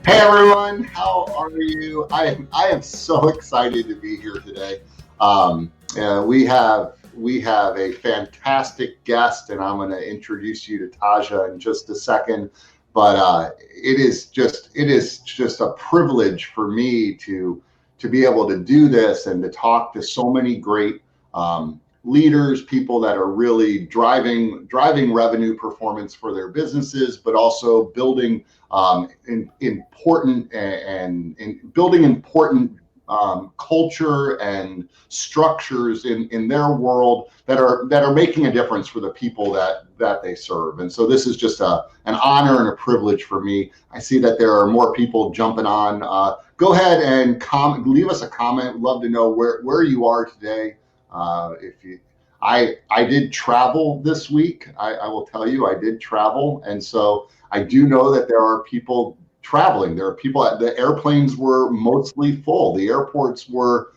Hey everyone, how are you? I am so excited to be here today. We have a fantastic guest, and I'm going to introduce you to Taja in just a second. But it is just a privilege for me to be able to do this and to talk to so many great leaders, people that are really driving revenue performance for their businesses, but also building building important culture and structures in their world that are making a difference for the people that they serve. And so this is just an honor and a privilege for me. I see that there are more people jumping on. Go ahead and leave us a comment. Love to know where you are today. If you I did travel this week. I will tell you, I did travel, and so I do know that there are people traveling. There are people. The airplanes were mostly full. The airports were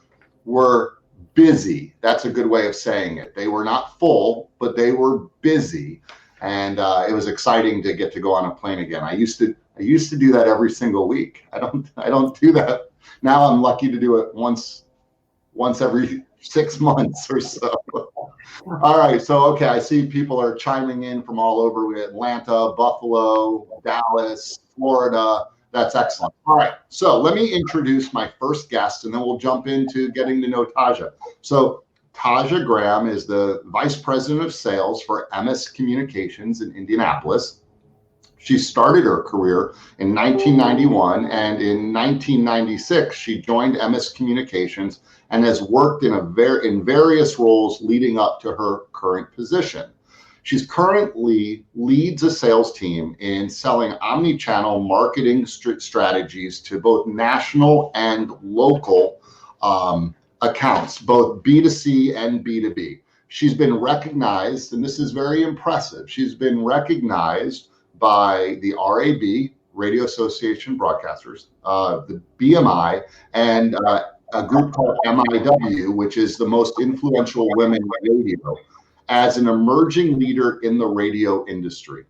busy. That's a good way of saying it. They were not full, but they were busy, and it was exciting to get to go on a plane again. I used to do that every single week. I don't do that now. I'm lucky to do it once every 6 months or so. All right, so okay, I see people are chiming in from all over Atlanta, Buffalo, Dallas, Florida. That's excellent. All right, so let me introduce my first guest, and then we'll jump into getting to know Taja. So Taja Graham is the Vice President of Sales for Emmis Communications in Indianapolis. She started her career in 1991, and in 1996, she joined Emmis Communications and has worked in various roles leading up to her current position. She's currently leads a sales team in selling omi-channel marketing strategies to both national and local accounts, both B2C and B2B. She's been recognized, and this is very impressive, she's been recognized by the RAB, Radio Association Broadcasters, the BMI, and a group called MIW, which is the most influential women in radio, as an emerging leader in the radio industry.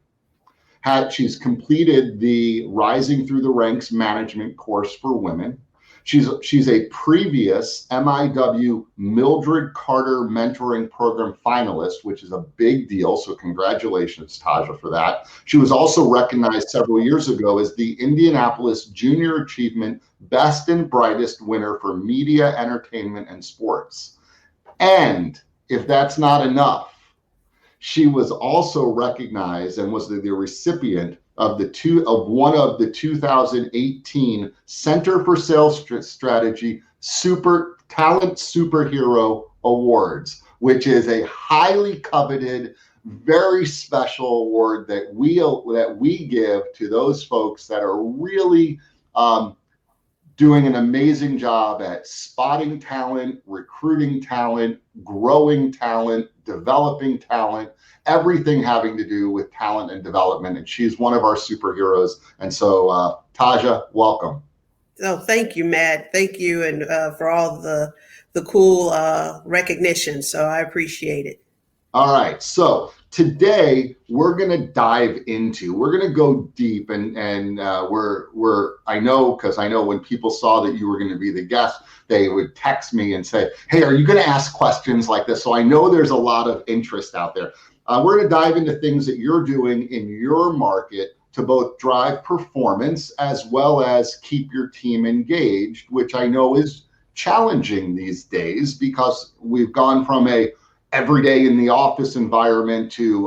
She's completed the Rising Through the Ranks management course for women. She's a previous MIW Mildred Carter mentoring program finalist, which is a big deal. So congratulations, Taja, for that. She was also recognized several years ago as the Indianapolis Junior Achievement Best and Brightest winner for media, entertainment, and sports. And if that's not enough, she was also recognized and was the recipient of one of the 2018 Center for Sales Strategy Super Talent Superhero Awards, which is a highly coveted, very special award that we give to those folks that are really doing an amazing job at spotting talent, recruiting talent, growing talent, developing talent, everything having to do with talent and development. And she's one of our superheroes. And so, Taja, welcome. Oh, thank you, Matt. Thank you, and for all the cool recognition. So I appreciate it. All right. So today we're going to we're going to go deep, and I know, because I know when people saw that you were going to be the guest, they would text me and say, hey, are you going to ask questions like this? So I know there's a lot of interest out there. We're going to dive into things that you're doing in your market to both drive performance as well as keep your team engaged, which I know is challenging these days because we've gone from a every day in the office environment to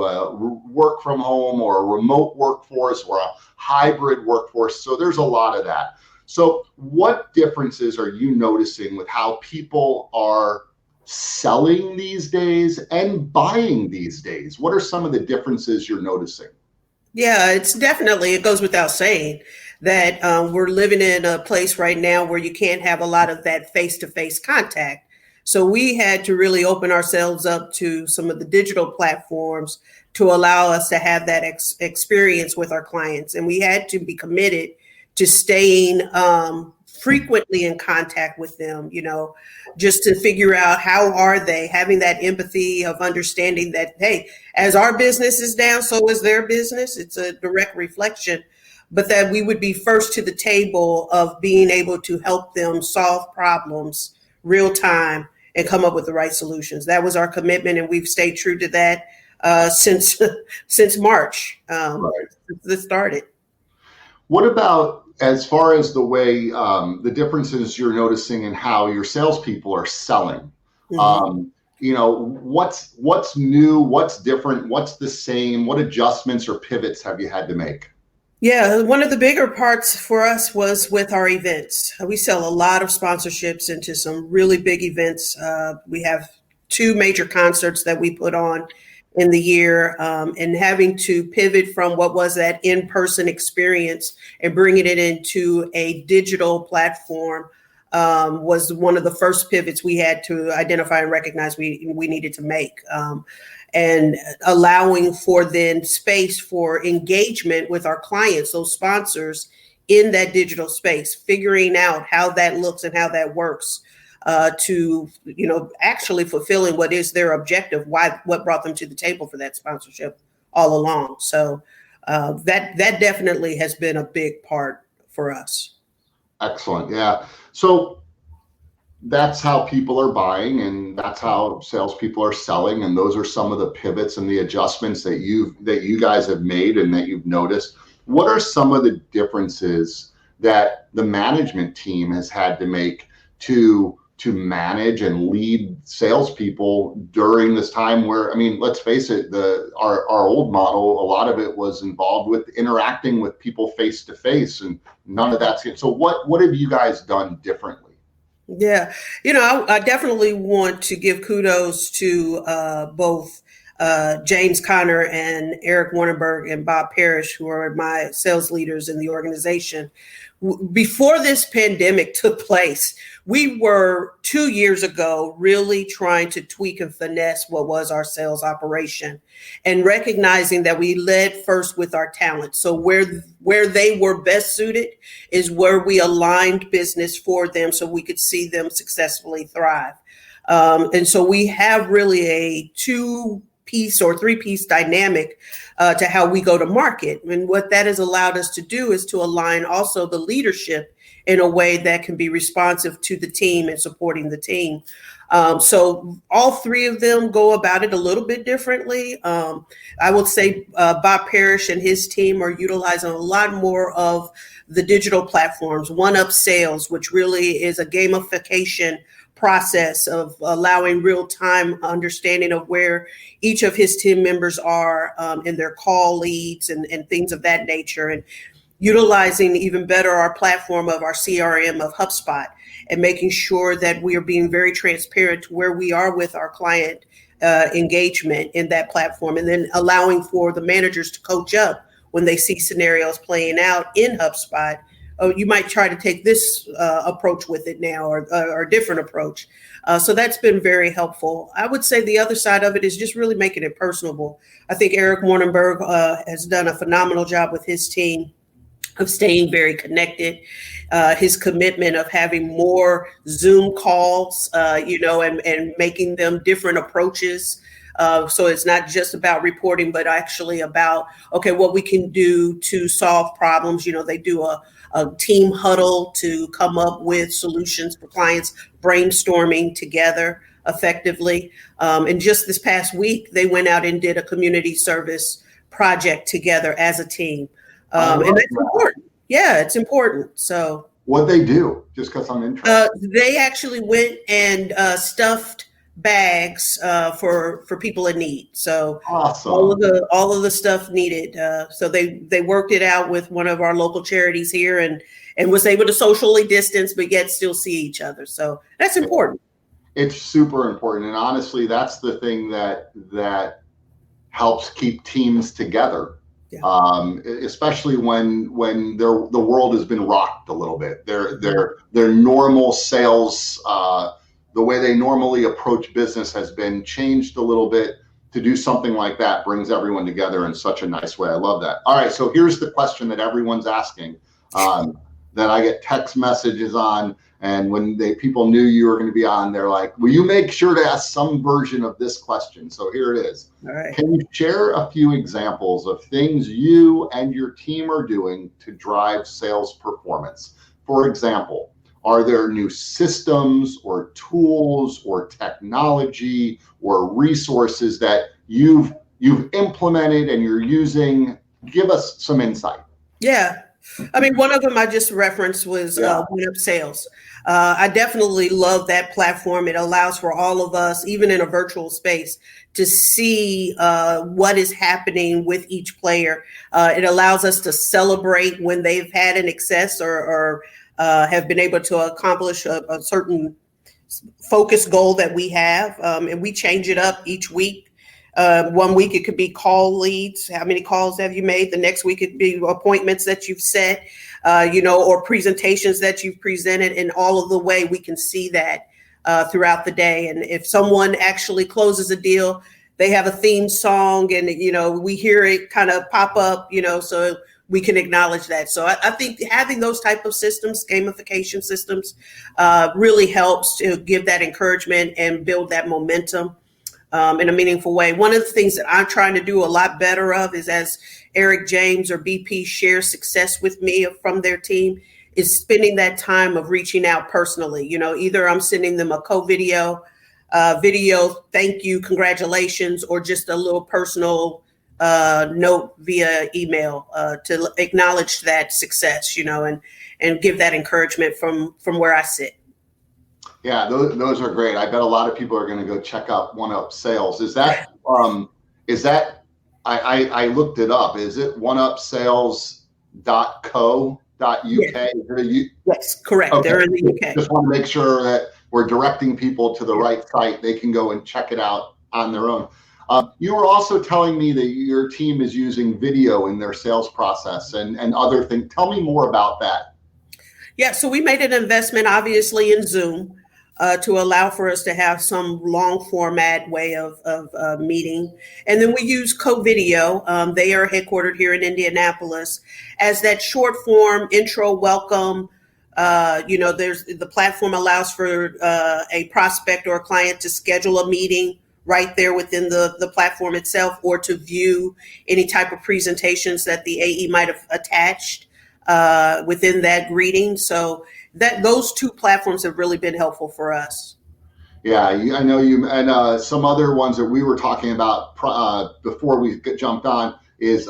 work from home or a remote workforce or a hybrid workforce. So there's a lot of that. So what differences are you noticing with how people are selling these days and buying these days? What are some of the differences you're noticing? Yeah, it goes without saying that we're living in a place right now where you can't have a lot of that face-to-face contact. So we had to really open ourselves up to some of the digital platforms to allow us to have that experience with our clients. And we had to be committed to staying frequently in contact with them, just to figure out how are they, having that empathy of understanding that, hey, as our business is down, so is their business. It's a direct reflection. but that we would be first to the table of being able to help them solve problems real time and come up with the right solutions. That was our commitment, and we've stayed true to that since March, Right. since this started. What about as far as the way the differences you're noticing in how your salespeople are selling? Mm-hmm. What's new, what's different, what's the same, what adjustments or pivots have you had to make? Yeah, one of the bigger parts for us was with our events. We sell a lot of sponsorships into some really big events. We have two major concerts that we put on in the year, and having to pivot from what was that in-person experience and bringing it into a digital platform was one of the first pivots we had to identify and recognize we needed to make. And allowing for then space for engagement with our clients, those sponsors in that digital space, figuring out how that looks and how that works to, actually fulfilling what is their objective, what brought them to the table for that sponsorship all along. So that definitely has been a big part for us. Excellent. Yeah. So that's how people are buying, and that's how salespeople are selling. And those are some of the pivots and the adjustments that you guys have made and that you've noticed. What are some of the differences that the management team has had to make to manage and lead salespeople during this time where, I mean, let's face it, our old model, a lot of it was involved with interacting with people face to face, and none of that's it. So what have you guys done differently? Yeah, I definitely want to give kudos to both James Conner and Eric Warrenberg and Bob Parrish, who are my sales leaders in the organization. Before this pandemic took place, we were 2 years ago really trying to tweak and finesse what was our sales operation, and recognizing that we led first with our talent. So where they were best suited is where we aligned business for them so we could see them successfully thrive. And so we have really a two-piece or three-piece dynamic to how we go to market. And what that has allowed us to do is to align also the leadership in a way that can be responsive to the team and supporting the team. So all three of them go about it a little bit differently. I would say Bob Parrish and his team are utilizing a lot more of the digital platforms, One-Up Sales, which really is a gamification process of allowing real-time understanding of where each of his team members are in their call leads and things of that nature, and utilizing even better our platform of our CRM of HubSpot, and making sure that we are being very transparent to where we are with our client engagement in that platform, and then allowing for the managers to coach up when they see scenarios playing out in HubSpot. Oh, you might try to take this approach with it now, or a different approach. So that's been very helpful. I would say the other side of it is just really making it personable. I think Eric Warrenberg has done a phenomenal job with his team of staying very connected. His commitment of having more Zoom calls, and making them different approaches. So it's not just about reporting, but actually about, okay, what we can do to solve problems. They do a team huddle to come up with solutions for clients, brainstorming together effectively. And just this past week, they went out and did a community service project together as a team. And that's important. Yeah, it's important. So What'd they do? Just because I'm interested. they actually went and stuffed bags for people in need. So Awesome. all of the stuff needed. So they worked it out with one of our local charities here, and was able to socially distance, but yet still see each other. So that's important. It's super important, and honestly, that's the thing that helps keep teams together. Yeah. Especially when the world has been rocked a little bit. Their normal sales, the way they normally approach business has been changed a little bit. To do something like that brings everyone together in such a nice way. I love that. All right, so here's the question that everyone's asking. that I get text messages on. And when people knew you were going to be on, they're like, will you make sure to ask some version of this question? So here it is. All right. Can you share a few examples of things you and your team are doing to drive sales performance? For example, are there new systems or tools or technology or resources that you've implemented and you're using? Give us some insight. Yeah. I mean, one of them I just referenced was One Up Sales. I definitely love that platform. It allows for all of us, even in a virtual space, to see what is happening with each player. It allows us to celebrate when they've had an excess or have been able to accomplish a certain focus goal that we have. And we change it up each week. 1 week it could be call leads. How many calls have you made? The next week it could be appointments that you've set, or presentations that you've presented, and all of the way we can see that throughout the day. And if someone actually closes a deal, they have a theme song, and we hear it kind of pop up, so we can acknowledge that. So I think having those type of systems, gamification systems, really helps to give that encouragement and build that momentum in a meaningful way. One of the things that I'm trying to do a lot better of is, as Eric James or BP share success with me from their team, is spending that time of reaching out personally. Either I'm sending them a video, thank you, congratulations, or just a little personal note via email to acknowledge that success, and give that encouragement from where I sit. Yeah, those are great. I bet a lot of people are going to go check out One Up Sales. Is that I looked it up. Is it oneupsales.co.uk? Yes, correct. Okay. They're in the UK. Just want to make sure that we're directing people to the right site. They can go and check it out on their own. You were also telling me that your team is using video in their sales process and other things. Tell me more about that. Yeah, so we made an investment, obviously, in Zoom to allow for us to have some long format way of meeting. And then we use Co-Video. They are headquartered here in Indianapolis as that short form intro welcome. The platform allows for a prospect or a client to schedule a meeting right there within the platform itself, or to view any type of presentations that the AE might have attached within that greeting. So those two platforms have really been helpful for us. Yeah, I know you, and some other ones that we were talking about before we jumped on is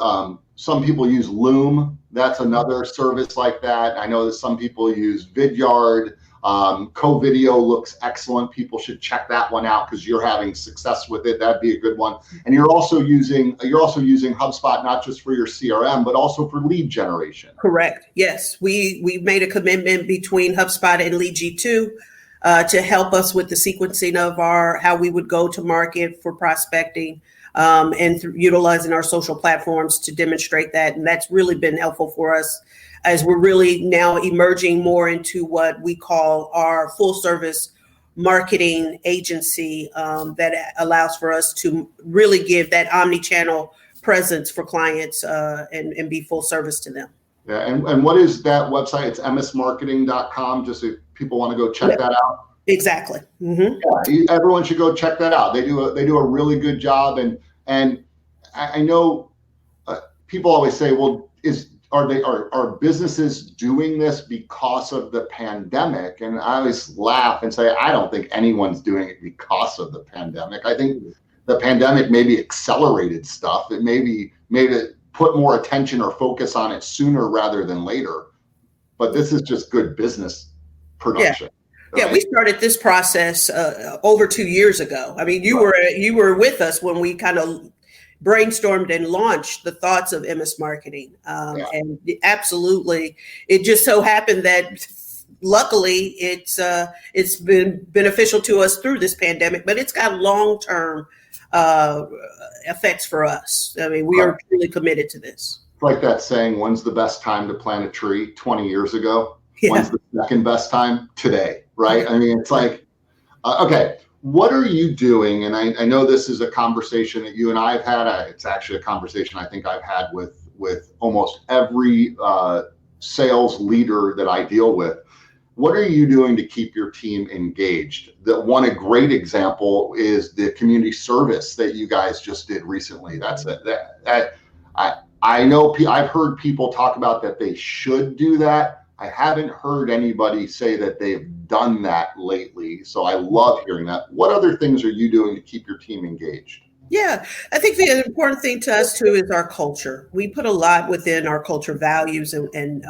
some people use Loom. That's another service like that. I know that some people use Vidyard. Co-Video looks excellent. People should check that one out because you're having success with it. That'd be a good one. And you're also using HubSpot not just for your CRM but also for lead generation. Correct. Yes, we made a commitment between HubSpot and Lead G2 to help us with the sequencing of how we would go to market for prospecting, and utilizing our social platforms to demonstrate that. And that's really been helpful for us as we're really now emerging more into what we call our full service marketing agency, that allows for us to really give that omni-channel presence for clients and be full service to them. Yeah, and what is that website? It's emmismarketing.com, just if people want to go check that out. Exactly. Mm-hmm. Yeah, everyone should go check that out. They do a really good job, and I know people always say, well, are businesses doing this because of the pandemic? And I always laugh and say, I don't think anyone's doing it because of the pandemic. I think the pandemic maybe accelerated stuff. It maybe made it put more attention or focus on it sooner rather than later. But this is just good business production. Yeah. Right? We started this process over 2 years ago. I mean, you were with us when we kind of brainstormed and launched the thoughts of Emmis Marketing. And absolutely, it just so happened that luckily it's been beneficial to us through this pandemic, but it's got long-term effects for us. I mean, we are truly committed to this. Like that saying, when's the best time to plant a tree? 20 years ago. Yeah. When's the second best time? Today, right? I mean, it's like, okay. What are you doing? And I know this is a conversation that you and I have had. It's actually a conversation I think I've had with almost every sales leader that I deal with, what are you doing to keep your team engaged? A great example is the community service that you guys just did recently. I know I've heard people talk about that they should do that. I haven't heard anybody say that they've done that lately. So I love hearing that. What other things are you doing to keep your team engaged? Yeah, I think the important thing to us too is our culture. We put a lot within our culture values, and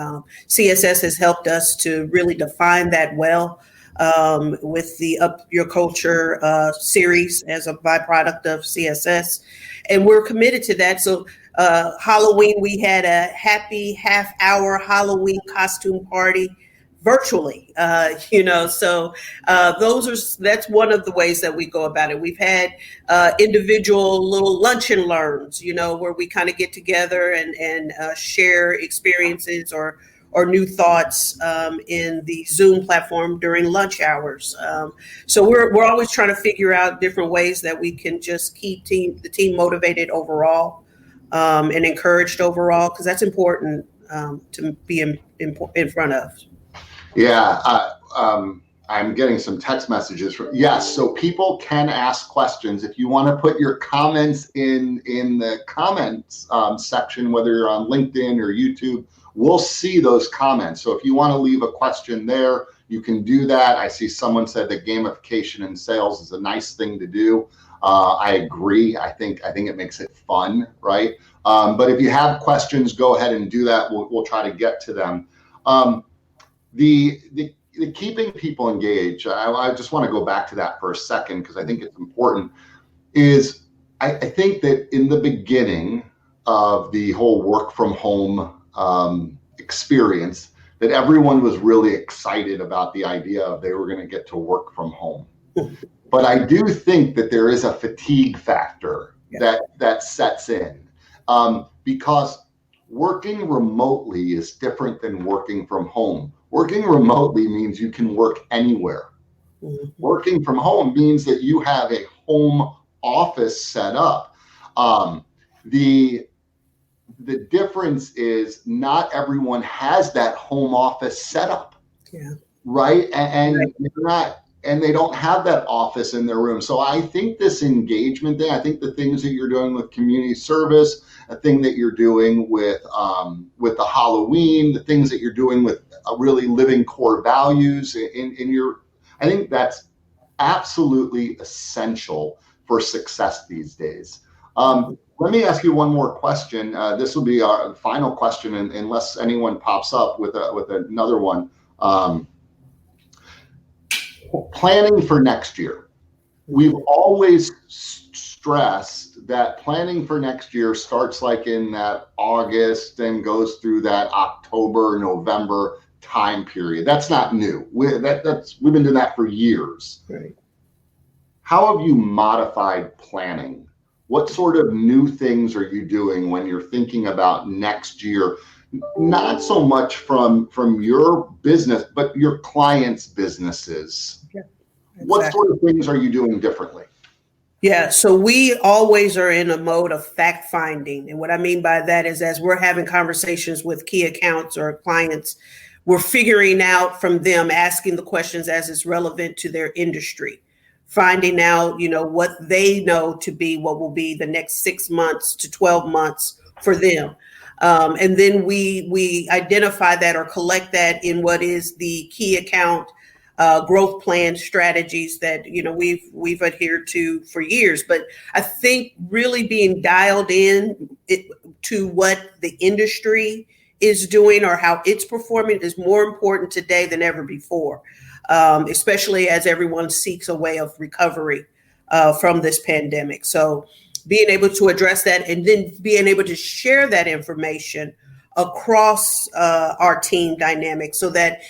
CSS has helped us to really define that well with the Up Your Culture series as a byproduct of CSS. And we're committed to that. So Halloween, we had a happy half-hour Halloween costume party virtually, so that's one of the ways that we go about it. We've had individual little lunch and learns, where we kind of get together and share experiences or new thoughts in the Zoom platform during lunch hours. So we're always trying to figure out different ways that we can just keep the team motivated overall and encouraged overall, because that's important to be in front of. Yeah, I'm getting some text messages yes. So people can ask questions. If you want to put your comments in the comments section, whether you're on LinkedIn or YouTube, we'll see those comments. So if you want to leave a question there, you can do that. I see someone said that gamification in sales is a nice thing to do. I agree. I think it makes it fun, right? But if you have questions, go ahead and do that. We'll try to get to them. The keeping people engaged, I just want to go back to that for a second because I think it's important, is I think that in the beginning of the whole work from home experience, that everyone was really excited about the idea of they were going to get to work from home. But I do think that there is a fatigue factor that sets in because working remotely is different than working from home. Working remotely means you can work anywhere. Mm-hmm. Working from home means that you have a home office set up. The difference is not everyone has that home office set up, right? And they don't have that office in their room. So I think this engagement thing, I think the things that you're doing with community service, a thing that you're doing with the Halloween, the things that you're doing with really living core values I think that's absolutely essential for success these days. Let me ask you one more question. This will be our final question, unless anyone pops up with another one. Planning for next year. We've always stressed that planning for next year starts like in that August and goes through that October, November time period. That's not new. We've been doing that for years. Right. How have you modified planning? What sort of new things are you doing when you're thinking about next year? Not so much from your business, but your clients' businesses. Yeah, exactly. What sort of things are you doing differently? Yeah, so we always are in a mode of fact finding. And what I mean by that is as we're having conversations with key accounts or clients, we're figuring out from them, asking the questions as it's relevant to their industry, finding out, what they know to be what will be the next 6 months to 12 months for them. And then we identify that or collect that in what is the key account growth plan strategies that we've adhered to for years. But I think really being dialed in to what the industry is doing or how it's performing is more important today than ever before, especially as everyone seeks a way of recovery from this pandemic. So being able to address that and then being able to share that information across our team dynamic so that,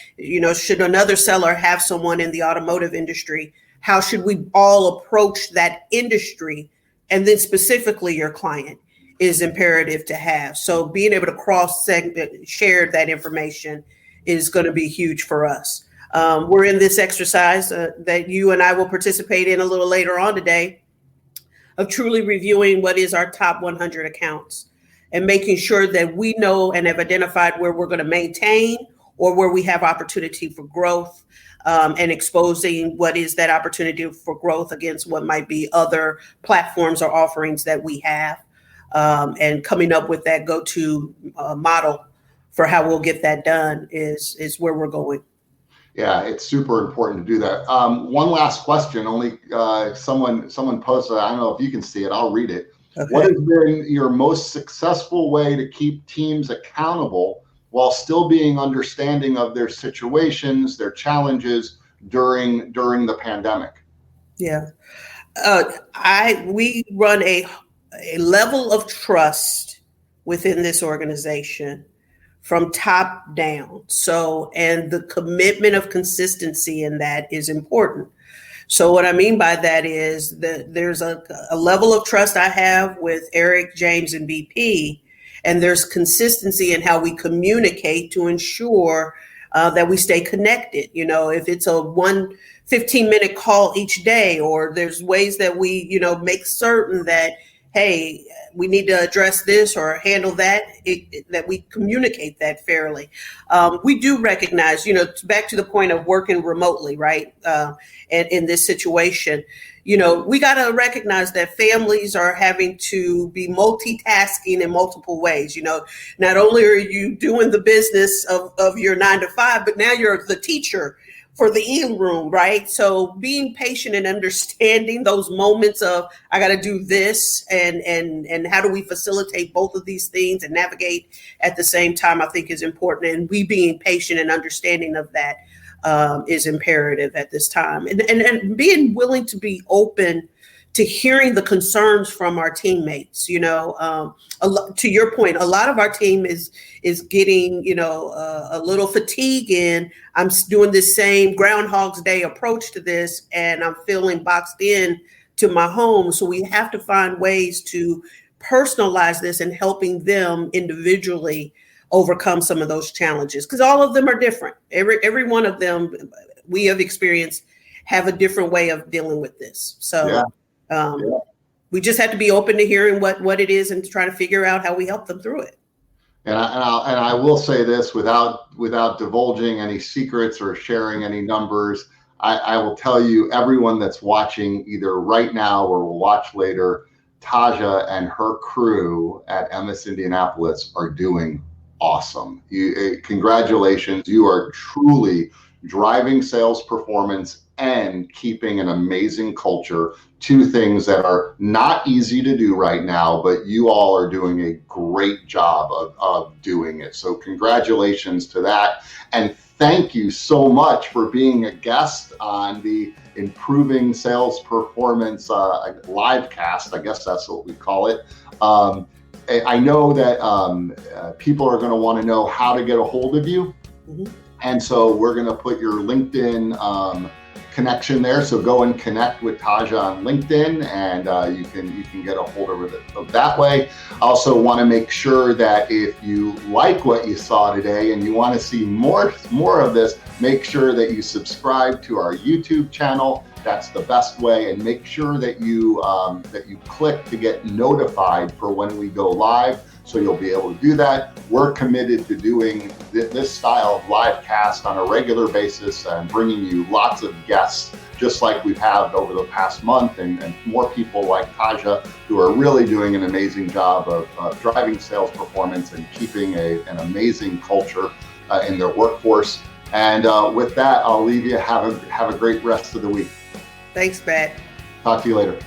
should another seller have someone in the automotive industry, how should we all approach that industry? And then specifically your client is imperative to have. So being able to cross-segment, share that information is going to be huge for us. We're in this exercise that you and I will participate in a little later on today of truly reviewing what is our top 100 accounts and making sure that we know and have identified where we're going to maintain or where we have opportunity for growth, and exposing what is that opportunity for growth against what might be other platforms or offerings that we have, and coming up with that go-to model for how we'll get that done is where we're going. Yeah, it's super important to do that. One last question, only someone posted, I don't know if you can see it, I'll read it. Okay. What has been your most successful way to keep teams accountable while still being understanding of their situations, their challenges during the pandemic? Yeah, we run a level of trust within this organization from top down. So, and the commitment of consistency in that is important. So what I mean by that is that there's a level of trust I have with Eric, James, and BP, and there's consistency in how we communicate to ensure that we stay connected. You know, if it's a 15-minte call each day, or there's ways that we, make certain that, hey, we need to address this or handle that, that we communicate that fairly. We do recognize, back to the point of working remotely, right? And in this situation, we got to recognize that families are having to be multitasking in multiple ways. Not only are you doing the business of your 9 to 5, but now you're the teacher for the in-room, right? So being patient and understanding those moments of, I got to do this, and how do we facilitate both of these things and navigate at the same time, I think is important. And we being patient and understanding of that is imperative at this time. And being willing to be open to hearing the concerns from our teammates. To your point, a lot of our team is getting, a little fatigue in. I'm doing this same Groundhog's Day approach to this, and I'm feeling boxed in to my home. So we have to find ways to personalize this and helping them individually overcome some of those challenges, because all of them are different. Every one of them we have experienced have a different way of dealing with this. So. Yeah. We just have to be open to hearing what it is and try to figure out how we help them through it. And I will say this without divulging any secrets or sharing any numbers. I will tell you, everyone that's watching either right now or will watch later, Taja and her crew at Emmis Indianapolis are doing awesome. Congratulations. You are truly driving sales performance and keeping an amazing culture, two things that are not easy to do right now, but you all are doing a great job of doing it. So congratulations to that. And thank you so much for being a guest on the Improving Sales Performance live cast. I guess that's what we call it. I know that people are going to want to know how to get a hold of you. Mm-hmm. And so we're going to put your LinkedIn connection there. So go and connect with Taja on LinkedIn, and you can get a hold of it that way. I also want to make sure that if you like what you saw today and you want to see more of this, make sure that you subscribe to our YouTube channel. That's the best way, and make sure that you click to get notified for when we go live, so you'll be able to do that. We're committed to doing this style of live cast on a regular basis and bringing you lots of guests, just like we've had over the past month, and more people like Taja, who are really doing an amazing job of driving sales performance and keeping an amazing culture in their workforce. And with that, I'll leave you. Have a great rest of the week. Thanks, Pat. Talk to you later.